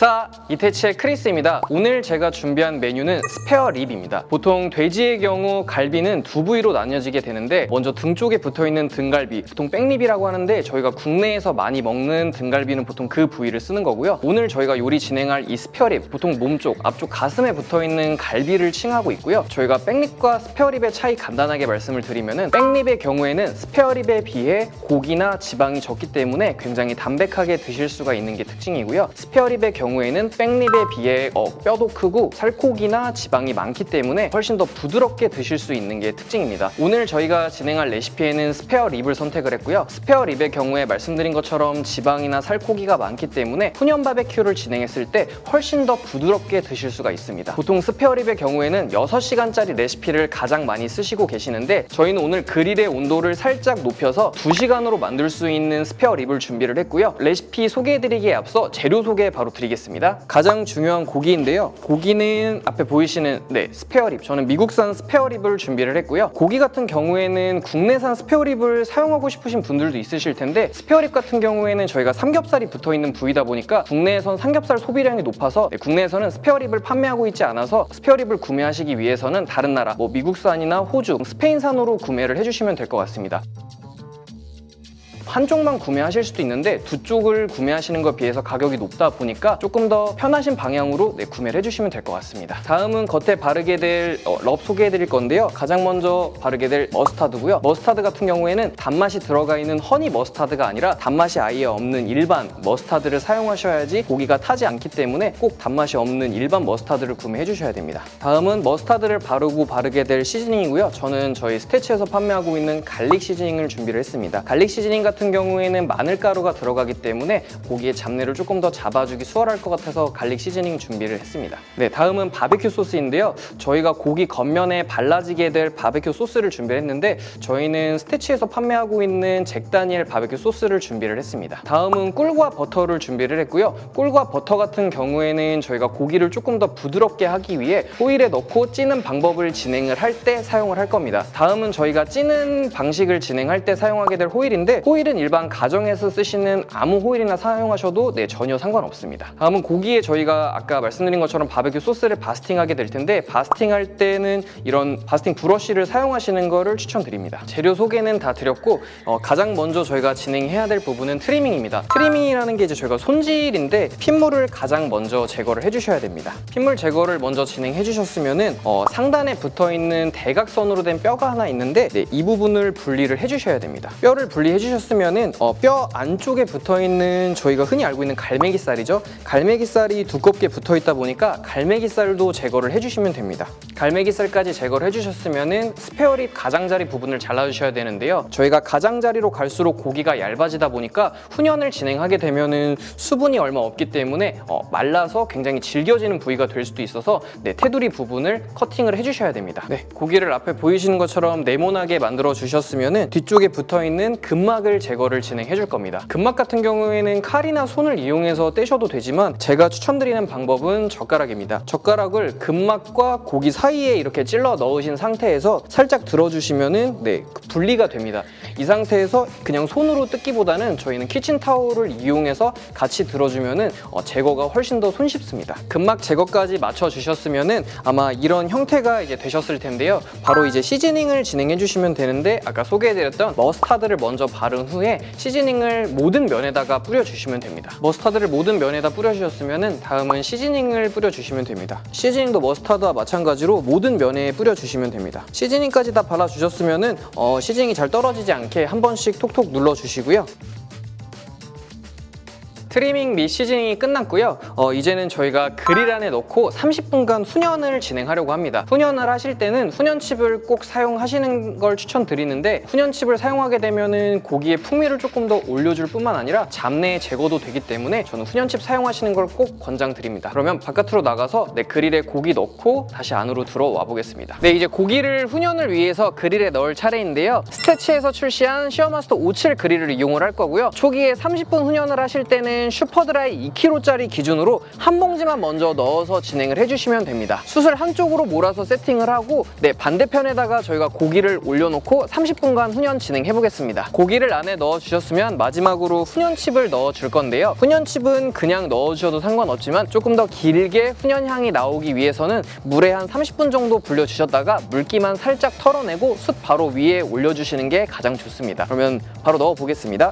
자, 이태치의 크리스입니다. 오늘 제가 준비한 메뉴는 스페어 립입니다. 보통 돼지의 경우 갈비는 두 부위로 나뉘어지게 되는데 먼저 등 쪽에 붙어있는 등갈비, 보통 백립이라고 하는데 저희가 국내에서 많이 먹는 등갈비는 보통 그 부위를 쓰는 거고요. 오늘 저희가 요리 진행할 이 스페어 립, 보통 몸쪽, 앞쪽 가슴에 붙어있는 갈비를 칭하고 있고요. 저희가 백립과 스페어 립의 차이 간단하게 말씀을 드리면은 백립의 경우에는 스페어 립에 비해 고기나 지방이 적기 때문에 굉장히 담백하게 드실 수가 있는 게 특징이고요. 스페어 립의 경우에는 백립에 비해 뼈도 크고 살코기나 지방이 많기 때문에 훨씬 더 부드럽게 드실 수 있는 게 특징입니다. 오늘 저희가 진행할 레시피에는 스페어 립을 선택을 했고요. 스페어 립의 경우에 말씀드린 것처럼 지방이나 살코기가 많기 때문에 훈연 바베큐를 진행했을 때 훨씬 더 부드럽게 드실 수가 있습니다. 보통 스페어 립의 경우에는 6시간짜리 레시피를 가장 많이 쓰시고 계시는데 저희는 오늘 그릴의 온도를 살짝 높여서 2시간으로 만들 수 있는 스페어 립을 준비를 했고요. 레시피 소개해드리기에 앞서 재료 소개 바로 드리겠습니다. 가장 중요한 고기인데요. 고기는 앞에 보이시는 스페어 립, 저는 미국산 스페어 립을 준비를 했고요. 고기 같은 경우에는 국내산 스페어 립을 사용하고 싶으신 분들도 있으실 텐데 스페어 립 같은 경우에는 저희가 삼겹살이 붙어있는 부위다 보니까 국내에선 삼겹살 소비량이 높아서 국내에서는 스페어 립을 판매하고 있지 않아서 스페어 립을 구매하시기 위해서는 다른 나라, 미국산이나 호주, 스페인산으로 구매를 해주시면 될 것 같습니다. 한쪽만 구매하실 수도 있는데 두 쪽을 구매하시는 것에 비해서 가격이 높다 보니까 조금 더 편하신 방향으로 구매를 해주시면 될 것 같습니다. 다음은 겉에 바르게 될 럽 소개해드릴 건데요. 가장 먼저 바르게 될 머스타드고요. 머스타드 같은 경우에는 단맛이 들어가 있는 허니 머스타드가 아니라 단맛이 아예 없는 일반 머스타드를 사용하셔야지 고기가 타지 않기 때문에 꼭 단맛이 없는 일반 머스타드를 구매해 주셔야 됩니다. 다음은 머스타드를 바르게 될 시즈닝이고요. 저는 저희 스태치에서 판매하고 있는 갈릭 시즈닝을 준비를 했습니다. 갈릭 시즈닝 같은 경우에는 마늘가루가 들어가기 때문에 고기의 잡내를 조금 더 잡아주기 수월할 것 같아서 갈릭 시즈닝 준비를 했습니다. 다음은 바베큐 소스인데요. 저희가 고기 겉면에 발라지게 될 바베큐 소스를 준비를 했는데 저희는 스태치에서 판매하고 있는 잭 다니엘 바베큐 소스를 준비를 했습니다. 다음은 꿀과 버터를 준비를 했고요. 꿀과 버터 같은 경우에는 저희가 고기를 조금 더 부드럽게 하기 위해 호일에 넣고 찌는 방법을 진행을 할 때 사용을 할 겁니다. 다음은 저희가 찌는 방식을 진행할 때 사용하게 될 호일인데 호일은 일반 가정에서 쓰시는 아무 호일이나 사용하셔도 전혀 상관없습니다. 다음은 고기에 저희가 아까 말씀드린 것처럼 바베큐 소스를 바스팅하게 될 텐데 바스팅할 때는 이런 바스팅 브러쉬를 사용하시는 거를 추천드립니다. 재료 소개는 다 드렸고 가장 먼저 저희가 진행해야 될 부분은 트리밍입니다. 트리밍이라는 게 이제 저희가 손질인데 핏물을 가장 먼저 제거를 해주셔야 됩니다. pit물 제거를 먼저 진행해 주셨으면은 상단에 붙어있는 대각선으로 된 뼈가 하나 있는데 이 부분을 분리를 해주셔야 됩니다. 뼈를 분리해 주셨으면은 뼈 안쪽에 붙어있는 저희가 흔히 알고 있는 갈매기살이죠. 갈매기살이 두껍게 붙어있다 보니까 갈매기살도 제거를 해주시면 됩니다. 갈매기살까지 제거를 해주셨으면은 스페어 립 가장자리 부분을 잘라주셔야 되는데요. 저희가 가장자리로 갈수록 고기가 얇아지다 보니까 훈연을 진행하게 되면은 수분이 얼마 없기 때문에 말라서 굉장히 질겨지는 부위가 될 수도 있어서 테두리 부분을 커팅을 해주셔야 됩니다. 고기를 앞에 보이시는 것처럼 네모나게 만들어 주셨으면은 뒤쪽에 붙어있는 근막을 제거를 진행해 줄 겁니다. 근막 같은 경우에는 칼이나 손을 이용해서 떼셔도 되지만 제가 추천드리는 방법은 젓가락입니다. 젓가락을 근막과 고기 사이에 이렇게 찔러 넣으신 상태에서 살짝 들어주시면은 분리가 됩니다. 이 상태에서 그냥 손으로 뜯기보다는 저희는 키친타올을 이용해서 같이 들어주면은 제거가 훨씬 더 손쉽습니다. 근막 제거까지 맞춰주셨으면은 아마 이런 형태가 이제 되셨을 텐데요. 바로 이제 시즈닝을 진행해 주시면 되는데 아까 소개해드렸던 머스타드를 먼저 바른 후에 시즈닝을 모든 면에다가 뿌려주시면 됩니다. 머스타드를 모든 면에다 뿌려주셨으면 다음은 시즈닝을 뿌려주시면 됩니다. 시즈닝도 머스타드와 마찬가지로 모든 면에 뿌려주시면 됩니다. 시즈닝까지 다 발라주셨으면 시즈닝이 잘 떨어지지 않게 한 번씩 톡톡 눌러주시고요. 트리밍 및 시즈닝이 끝났고요. 이제는 저희가 그릴 안에 넣고 30분간 훈연을 진행하려고 합니다. 훈연을 하실 때는 훈연칩을 꼭 사용하시는 걸 추천드리는데 훈연칩을 사용하게 되면은 고기의 풍미를 조금 더 올려줄 뿐만 아니라 잡내 제거도 되기 때문에 저는 훈연칩 사용하시는 걸 꼭 권장드립니다. 그러면 바깥으로 나가서 그릴에 고기 넣고 다시 안으로 들어와 보겠습니다. 이제 고기를 훈연을 위해서 그릴에 넣을 차례인데요. 스태치에서 출시한 시어마스터 57 그릴을 이용을 할 거고요. 초기에 30분 훈연을 하실 때는 경우에는 슈퍼드라이 2kg짜리 기준으로 한 봉지만 먼저 넣어서 진행을 해주시면 됩니다. 숯을 한쪽으로 몰아서 세팅을 하고 반대편에다가 저희가 고기를 올려놓고 30분간 훈연 진행해 보겠습니다. 고기를 안에 넣어주셨으면 마지막으로 훈연칩을 넣어줄 건데요. 훈연칩은 그냥 넣어주셔도 상관없지만 조금 더 길게 훈연향이 나오기 위해서는 물에 한 30분 정도 불려주셨다가 물기만 살짝 털어내고 숯 바로 위에 올려주시는 게 가장 좋습니다. 그러면 바로 넣어보겠습니다.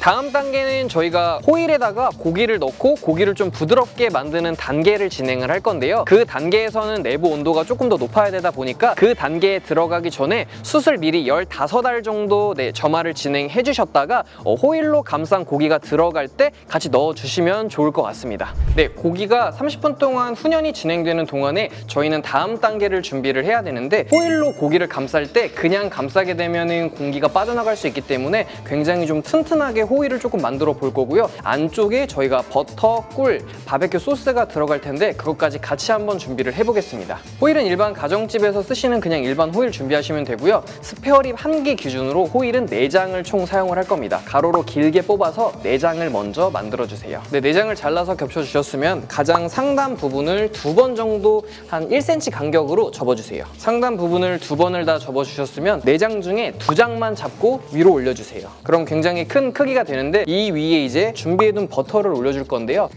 다음 단계는 저희가 호일에다가 고기를 넣고 고기를 좀 부드럽게 만드는 단계를 진행을 할 건데요. 그 단계에서는 내부 온도가 조금 더 높아야 되다 보니까 그 단계에 들어가기 전에 숯을 미리 15알 정도 점화를 진행해 주셨다가 호일로 감싼 고기가 들어갈 때 같이 넣어주시면 좋을 것 같습니다. 고기가 30분 동안 훈연이 진행되는 동안에 저희는 다음 단계를 준비를 해야 되는데, 호일로 고기를 감쌀 때 그냥 감싸게 되면 공기가 빠져나갈 수 있기 때문에 굉장히 좀 튼튼하게 호일을 조금 만들어 볼 거고요. 안쪽에 저희가 버터, 꿀, 바베큐 소스가 들어갈 텐데 그것까지 같이 한번 준비를 해보겠습니다. 호일은 일반 가정집에서 쓰시는 그냥 일반 호일 준비하시면 되고요. 스페어립 1개 기준으로 호일은 4장을 총 사용을 할 겁니다. 가로로 길게 뽑아서 4장을 먼저 만들어주세요. 4장을 잘라서 겹쳐주셨으면 가장 상단 부분을 2번 정도 한 1cm 간격으로 접어주세요. 상단 부분을 2번을 다 접어주셨으면 4장 중에 2장만 잡고 위로 올려주세요. 그럼 굉장히 큰 크기가 되는데, 이 위에 이제 준비해둔 버터를 올려줄 건데요.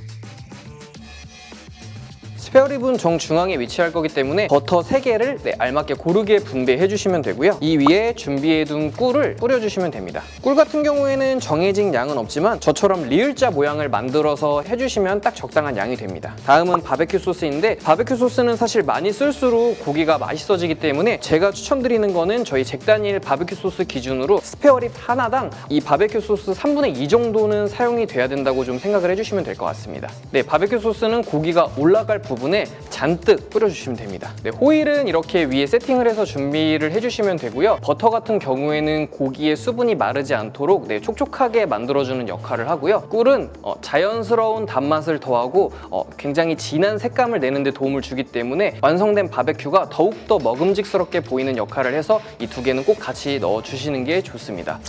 스페어립은 정중앙에 위치할 거기 때문에 버터 3개를 알맞게 고르게 분배해 주시면 되고요. 이 위에 준비해둔 꿀을 뿌려주시면 됩니다. 꿀 같은 경우에는 정해진 양은 없지만 저처럼 리을자 모양을 만들어서 해주시면 딱 적당한 양이 됩니다. 다음은 바베큐 소스인데, 바베큐 소스는 사실 많이 쓸수록 고기가 맛있어지기 때문에 제가 추천드리는 거는 저희 잭다니엘 바베큐 소스 기준으로 스페어립 하나당 이 바베큐 소스 3분의 2 정도는 사용이 돼야 된다고 좀 생각을 해주시면 될 것 같습니다. 바베큐 소스는 고기가 올라갈 부분에 잔뜩 뿌려주시면 됩니다. 호일은 이렇게 위에 세팅을 해서 준비를 해주시면 되고요. 버터 같은 경우에는 고기의 수분이 마르지 않도록 촉촉하게 만들어주는 역할을 하고요. 꿀은 자연스러운 단맛을 더하고 굉장히 진한 색감을 내는 데 도움을 주기 때문에 완성된 바베큐가 더욱더 먹음직스럽게 보이는 역할을 해서 이 2개는 꼭 같이 넣어주시는 게 좋습니다.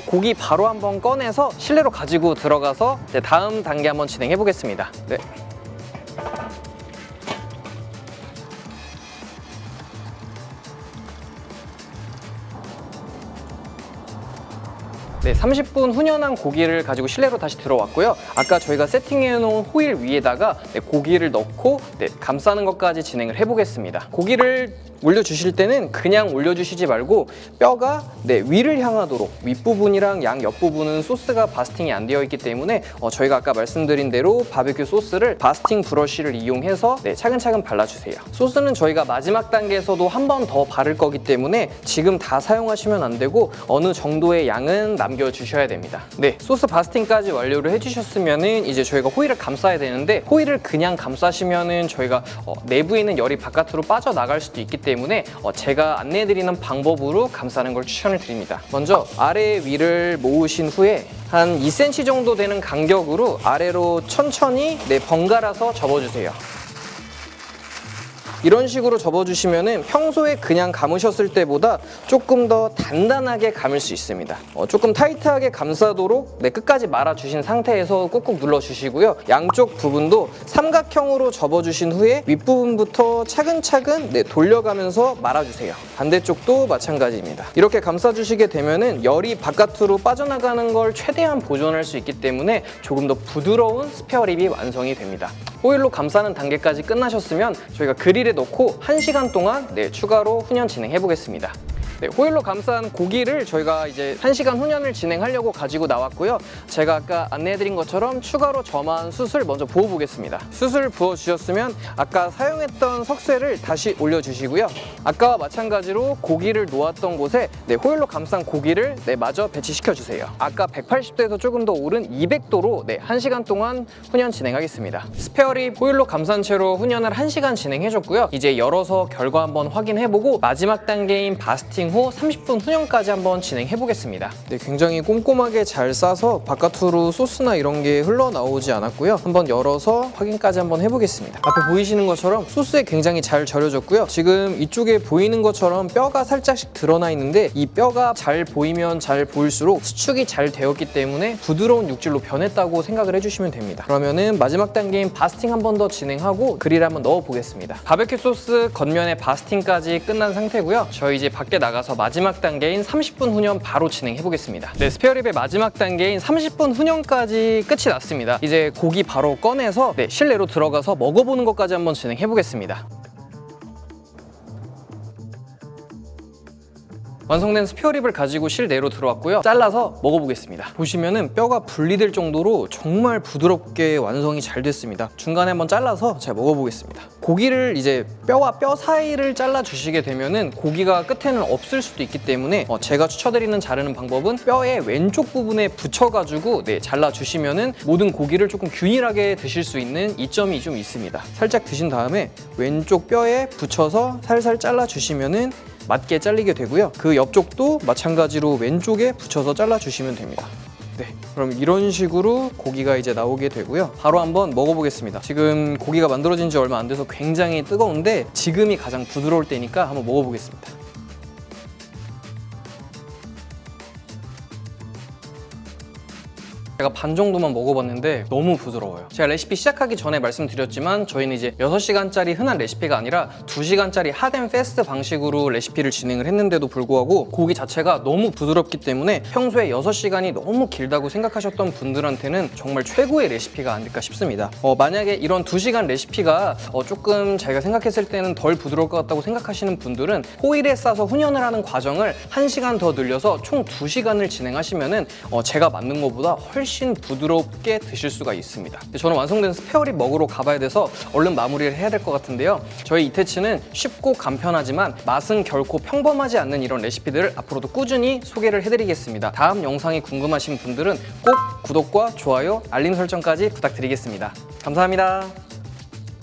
고기 바로 한번 꺼내서 실내로 가지고 들어가서 다음 단계 한번 진행해 보겠습니다. 30분 훈연한 고기를 가지고 실내로 다시 들어왔고요. 아까 저희가 세팅해 놓은 호일 위에다가 고기를 넣고 감싸는 것까지 진행을 해보겠습니다. 고기를 올려주실 때는 그냥 올려주시지 말고 뼈가 위를 향하도록, 윗부분이랑 양 옆부분은 소스가 바스팅이 안 되어 있기 때문에 저희가 아까 말씀드린 대로 바베큐 소스를 바스팅 브러쉬를 이용해서 차근차근 발라주세요. 소스는 저희가 마지막 단계에서도 한 번 더 바를 거기 때문에 지금 다 사용하시면 안 되고 어느 정도의 양은 남겨주셔야 됩니다. 소스 바스팅까지 완료를 해주셨으면은 이제 저희가 호일을 감싸야 되는데, 호일을 그냥 감싸시면은 저희가 내부에 있는 열이 바깥으로 빠져나갈 수도 있기 때문에 제가 안내해드리는 방법으로 감싸는 걸 추천을 드립니다. 먼저 아래 위를 모으신 후에 한 2cm 정도 되는 간격으로 아래로 천천히 번갈아서 접어주세요. 이런 식으로 접어주시면은 평소에 그냥 감으셨을 때보다 조금 더 단단하게 감을 수 있습니다. 조금 타이트하게 감싸도록 끝까지 말아주신 상태에서 꾹꾹 눌러주시고요. 양쪽 부분도 삼각형으로 접어주신 후에 윗부분부터 차근차근 돌려가면서 말아주세요. 반대쪽도 마찬가지입니다. 이렇게 감싸주시게 되면은 열이 바깥으로 빠져나가는 걸 최대한 보존할 수 있기 때문에 조금 더 부드러운 스페어립이 완성이 됩니다. 호일로 감싸는 단계까지 끝나셨으면 저희가 그릴에 넣고 1시간 동안 추가로 훈연 진행해 보겠습니다. 호일로 감싼 고기를 저희가 이제 1시간 훈연을 진행하려고 가지고 나왔고요. 제가 아까 안내해드린 것처럼 추가로 점화한 숯을 먼저 부어보겠습니다. 숯을 부어주셨으면 아까 사용했던 석쇠를 다시 올려주시고요. 아까와 마찬가지로 고기를 놓았던 곳에 호일로 감싼 고기를 마저 배치시켜주세요. 아까 180도에서 조금 더 오른 200도로 1시간 동안 훈연 진행하겠습니다. 스페어립 호일로 감싼 채로 훈연을 1시간 진행해줬고요. 이제 열어서 결과 한번 확인해보고 마지막 단계인 바스팅 후 30분 훈연까지 한번 진행해 보겠습니다. 네, 굉장히 꼼꼼하게 잘 싸서 바깥으로 소스나 이런 게 흘러나오지 않았고요. 한번 열어서 확인까지 한번 해보겠습니다. 앞에 보이시는 것처럼 소스에 굉장히 잘 절여졌고요. 지금 이쪽에 보이는 것처럼 뼈가 살짝씩 드러나 있는데 이 뼈가 잘 보이면 잘 보일수록 수축이 잘 되었기 때문에 부드러운 육질로 변했다고 생각을 해주시면 됩니다. 그러면은 마지막 단계인 바스팅 한 번 더 진행하고 그릴에 한번 넣어 보겠습니다. 바베큐 소스 겉면에 바스팅까지 끝난 상태고요. 저희 이제 밖에 나가서 마지막 단계인 30분 훈연 바로 진행해 보겠습니다. 네, 스페어립의 마지막 단계인 30분 훈연까지 끝이 났습니다. 이제 고기 바로 꺼내서 실내로 들어가서 먹어보는 것까지 한번 진행해 보겠습니다. 완성된 스페어립을 가지고 실내로 들어왔고요. 잘라서 먹어보겠습니다. 보시면은 뼈가 분리될 정도로 정말 부드럽게 완성이 잘 됐습니다. 중간에 한번 잘라서 잘 먹어보겠습니다. 고기를 이제 뼈와 뼈 사이를 잘라 주시게 되면은 고기가 끝에는 없을 수도 있기 때문에 제가 추천드리는 자르는 방법은 뼈의 왼쪽 부분에 붙여가지고 잘라 주시면은 모든 고기를 조금 균일하게 드실 수 있는 이점이 좀 있습니다. 살짝 드신 다음에 왼쪽 뼈에 붙여서 살살 잘라 주시면은 맞게 잘리게 되고요. 그 옆쪽도 마찬가지로 왼쪽에 붙여서 잘라주시면 됩니다. 네, 그럼 이런 식으로 고기가 이제 나오게 되고요. 바로 한번 먹어보겠습니다. 지금 고기가 만들어진 지 얼마 안 돼서 굉장히 뜨거운데 지금이 가장 부드러울 때니까 한번 먹어보겠습니다. 제가 반 정도만 먹어봤는데 너무 부드러워요. 제가 레시피 시작하기 전에 말씀드렸지만 저희는 이제 6시간짜리 흔한 레시피가 아니라 2시간짜리 핫앤 패스트 방식으로 레시피를 진행을 했는데도 불구하고 고기 자체가 너무 부드럽기 때문에 평소에 6시간이 너무 길다고 생각하셨던 분들한테는 정말 최고의 레시피가 아닐까 싶습니다. 만약에 이런 2시간 레시피가 조금 자기가 생각했을 때는 덜 부드러울 것 같다고 생각하시는 분들은 호일에 싸서 훈연을 하는 과정을 1시간 더 늘려서 총 2시간을 진행하시면은 제가 만든 것보다 훨씬 부드럽게 드실 수가 있습니다. 저는 완성된 스페어립 먹으러 가봐야 돼서 얼른 마무리를 해야 될 것 같은데요. 저희 이태치는 쉽고 간편하지만 맛은 결코 평범하지 않는 이런 레시피들을 앞으로도 꾸준히 소개를 해드리겠습니다. 다음 영상이 궁금하신 분들은 꼭 구독과 좋아요, 알림 설정까지 부탁드리겠습니다. 감사합니다.